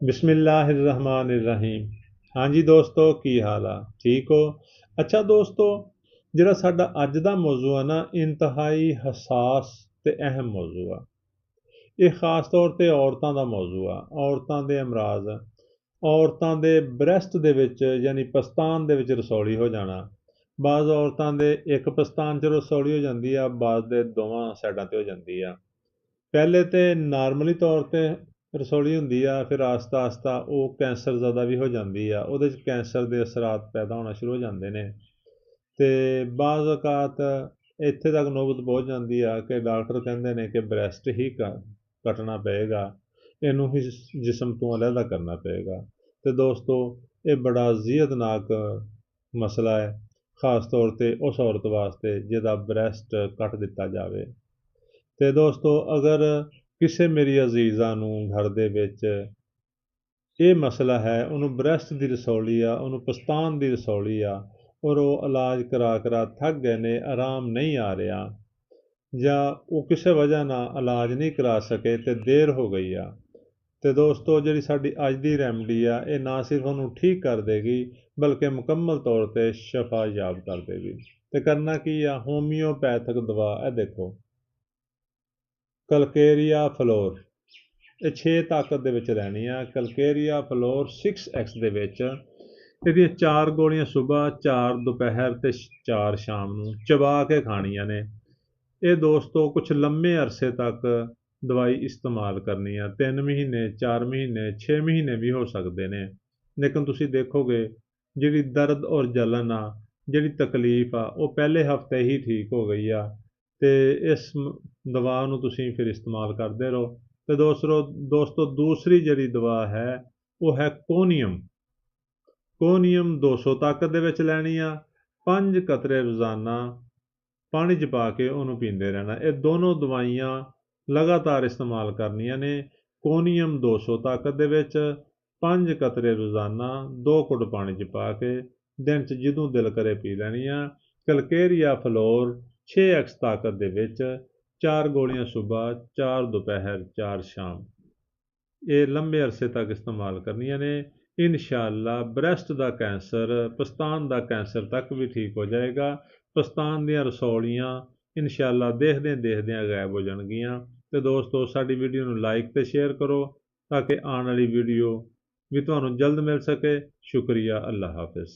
बिस्मिल्लाहिर्रहमानिर्रहीम। हाँ जी दोस्तों, की हाल आ? ठीक हो? अच्छा दोस्तों, ਜਿਹੜਾ ਸਾਡਾ ਅੱਜ ਦਾ ਮੌਜੂ ਆ ਨਾ, ਇੰਤਹਾਈ ਹਸਾਸ ਤੇ ਅਹਿਮ ਮੌਜੂ ਆ। ਇਹ ਖਾਸ ਤੌਰ ਤੇ ਔਰਤਾਂ ਦਾ ਮੌਜੂ ਆ। ਔਰਤਾਂ ਦੇ ਅਮਰਾਜ਼, ਔਰਤਾਂ ਦੇ ਬ੍ਰੈਸਟ ਦੇ ਵਿੱਚ ਯਾਨੀ ਪਸਤਾਨ ਦੇ ਵਿੱਚ ਰਸੌਲੀ ਹੋ ਜਾਣਾ। ਬਾਜ਼ ਔਰਤਾਂ ਦੇ ਇੱਕ ਪਸਤਾਨ 'ਚ ਰਸੌਲੀ ਹੋ ਜਾਂਦੀ ਆ, ਬਾਜ਼ ਦੇ ਦੋਵਾਂ ਸਾਈਡਾਂ 'ਤੇ ਹੋ ਜਾਂਦੀ ਆ। ਪਹਿਲੇ ਤੇ ਨਾਰਮਲੀ ਤੌਰ 'ਤੇ ਰਸੌਲੀ ਹੁੰਦੀ ਆ, ਫਿਰ ਆਸਤਾ ਆਸਤਾ ਉਹ ਕੈਂਸਰ ਜ਼ਿਆਦਾ ਵੀ ਹੋ ਜਾਂਦੀ ਆ, ਉਹਦੇ 'ਚ ਕੈਂਸਰ ਦੇ ਅਸਰਾਤ ਪੈਦਾ ਹੋਣਾ ਸ਼ੁਰੂ ਹੋ ਜਾਂਦੇ ਨੇ। ਅਤੇ ਬਾਜ਼ ਔਕਾਤ ਇੱਥੇ ਤੱਕ ਨੌਬਤ ਪਹੁੰਚ ਜਾਂਦੀ ਆ ਕਿ ਡਾਕਟਰ ਕਹਿੰਦੇ ਨੇ ਕਿ ਬ੍ਰੈਸਟ ਹੀ ਕੱਟਣਾ ਪਏਗਾ, ਇਹਨੂੰ ਹੀ ਜਿਸਮ ਤੋਂ ਅਲੱਗਾ ਕਰਨਾ ਪਏਗਾ। ਅਤੇ ਦੋਸਤੋ, ਇਹ ਬੜਾ ਜ਼ੀਅਤਨਾਕ ਮਸਲਾ ਹੈ, ਖ਼ਾਸ ਤੌਰ 'ਤੇ ਉਸ ਔਰਤ ਵਾਸਤੇ ਜਿਹਦਾ ਬ੍ਰੈਸਟ ਕੱਟ ਦਿੱਤਾ ਜਾਵੇ। ਅਤੇ ਦੋਸਤੋ, ਅਗਰ ਕਿਸੇ ਮੇਰੀ ਅਜ਼ੀਜ਼ਾਂ ਨੂੰ ਘਰ ਦੇ ਵਿੱਚ ਇਹ ਮਸਲਾ ਹੈ, ਉਹਨੂੰ ਬ੍ਰੈਸਟ ਦੀ ਰਸੌਲੀ ਆ, ਉਹਨੂੰ ਪਸਤਾਨ ਦੀ ਰਸੌਲੀ ਆ, ਔਰ ਉਹ ਇਲਾਜ ਕਰਾ ਕਰਾ ਥੱਕ ਗਏ ਨੇ, ਆਰਾਮ ਨਹੀਂ ਆ ਰਿਹਾ, ਜਾਂ ਉਹ ਕਿਸੇ ਵਜ੍ਹਾ ਨਾਲ ਇਲਾਜ ਨਹੀਂ ਕਰਾ ਸਕੇ ਅਤੇ ਦੇਰ ਹੋ ਗਈ ਆ, ਅਤੇ ਦੋਸਤੋ ਜਿਹੜੀ ਸਾਡੀ ਅੱਜ ਦੀ ਰੈਮਡੀ ਆ, ਇਹ ਨਾ ਸਿਰਫ ਉਹਨੂੰ ਠੀਕ ਕਰ ਦੇਗੀ ਬਲਕਿ ਮੁਕੰਮਲ ਤੌਰ 'ਤੇ ਸ਼ਫਾ ਯਾਬ ਕਰ ਦੇਗੀ। ਅਤੇ ਕਰਨਾ ਕੀ ਆ, ਹੋਮੀਓਪੈਥਿਕ ਦਵਾ, ਇਹ ਦੇਖੋ, ਕਲਕੇਰੀਆ ਫਲੋਰ, ਇਹ 6 ਤਾਕਤ ਦੇ ਵਿੱਚ ਰਹਿਣੀ ਆ। ਕਲਕੇਰੀਆ ਫਲੋਰ 6X ਦੇ ਵਿੱਚ ਇਹਦੀਆਂ 4 ਗੋਲੀਆਂ ਸੁਬਾਹ, 4 ਦੁਪਹਿਰ ਅਤੇ 4 ਸ਼ਾਮ ਨੂੰ ਚਬਾ ਕੇ ਖਾਣੀਆਂ ਨੇ। ਇਹ ਦੋਸਤੋ ਕੁਛ ਲੰਮੇ ਅਰਸੇ ਤੱਕ ਦਵਾਈ ਇਸਤੇਮਾਲ ਕਰਨੀ ਆ, 3 ਮਹੀਨੇ, 4 ਮਹੀਨੇ, 6 ਮਹੀਨੇ ਵੀ ਹੋ ਸਕਦੇ ਨੇ। ਲੇਕਿਨ ਤੁਸੀਂ ਦੇਖੋਗੇ ਜਿਹੜੀ ਦਰਦ ਔਰ ਜਲਨ ਆ, ਜਿਹੜੀ ਤਕਲੀਫ ਆ, ਉਹ ਪਹਿਲੇ ਹਫ਼ਤੇ ਹੀ ਠੀਕ ਹੋ ਗਈ ਆ, ਅਤੇ ਇਸ ਦਵਾ ਨੂੰ ਤੁਸੀਂ ਫਿਰ ਇਸਤੇਮਾਲ ਕਰਦੇ ਰਹੋ। ਅਤੇ ਦੋਸਤੋ ਦੂਸਰੀ ਜਿਹੜੀ ਦਵਾ ਹੈ ਉਹ ਹੈ ਕੋਨੀਅਮ। ਕੋਨੀਅਮ 200 ਤਾਕਤ ਦੇ ਵਿੱਚ ਲੈਣੀ ਆ, 5 ਕਤਰੇ ਰੋਜ਼ਾਨਾ ਪਾਣੀ 'ਚ ਪਾ ਕੇ ਉਹਨੂੰ ਪੀਂਦੇ ਰਹਿਣਾ। ਇਹ ਦੋਨੋਂ ਦਵਾਈਆਂ ਲਗਾਤਾਰ ਇਸਤੇਮਾਲ ਕਰਨੀਆਂ ਨੇ। ਕੋਨੀਅਮ 200 ਤਾਕਤ ਦੇ ਵਿੱਚ 5 ਕਤਰੇ ਰੋਜ਼ਾਨਾ 2 ਘੁੱਟ ਪਾਣੀ 'ਚ ਪਾ ਕੇ ਦਿਨ 'ਚ ਜਦੋਂ ਦਿਲ ਕਰੇ ਪੀ ਲੈਣੀ ਆ। ਕਲਕੇਰੀਆ ਫਲੋਰ 6X ਤਾਕਤ ਦੇ ਵਿੱਚ 4 ਗੋਲੀਆਂ ਸੁਬਾਹ, 4 ਦੁਪਹਿਰ, 4 ਸ਼ਾਮ, ਇਹ ਲੰਬੇ ਅਰਸੇ ਤੱਕ ਇਸਤੇਮਾਲ ਕਰਨੀਆਂ ਨੇ। ਇਨਸ਼ਾਅੱਲਾ ਬ੍ਰੈਸਟ ਦਾ ਕੈਂਸਰ, ਪਸਤਾਨ ਦਾ ਕੈਂਸਰ ਤੱਕ ਵੀ ਠੀਕ ਹੋ ਜਾਏਗਾ। ਪਸਤਾਨ ਦੀਆਂ ਰਸੌਲੀਆਂ ਇਨਸ਼ਾਅੱਲਾ ਦੇਖਦਿਆਂ ਦੇਖਦਿਆਂ ਗਾਇਬ ਹੋ ਜਾਣਗੀਆਂ। ਅਤੇ ਦੋਸਤੋ, ਸਾਡੀ ਵੀਡੀਓ ਨੂੰ ਲਾਈਕ ਅਤੇ ਸ਼ੇਅਰ ਕਰੋ ਤਾਂ ਕਿ ਆਉਣ ਵਾਲੀ ਵੀਡੀਓ ਵੀ ਤੁਹਾਨੂੰ ਜਲਦ ਮਿਲ ਸਕੇ। ਸ਼ੁਕਰੀਆ, ਅੱਲਾ ਹਾਫਿਜ਼।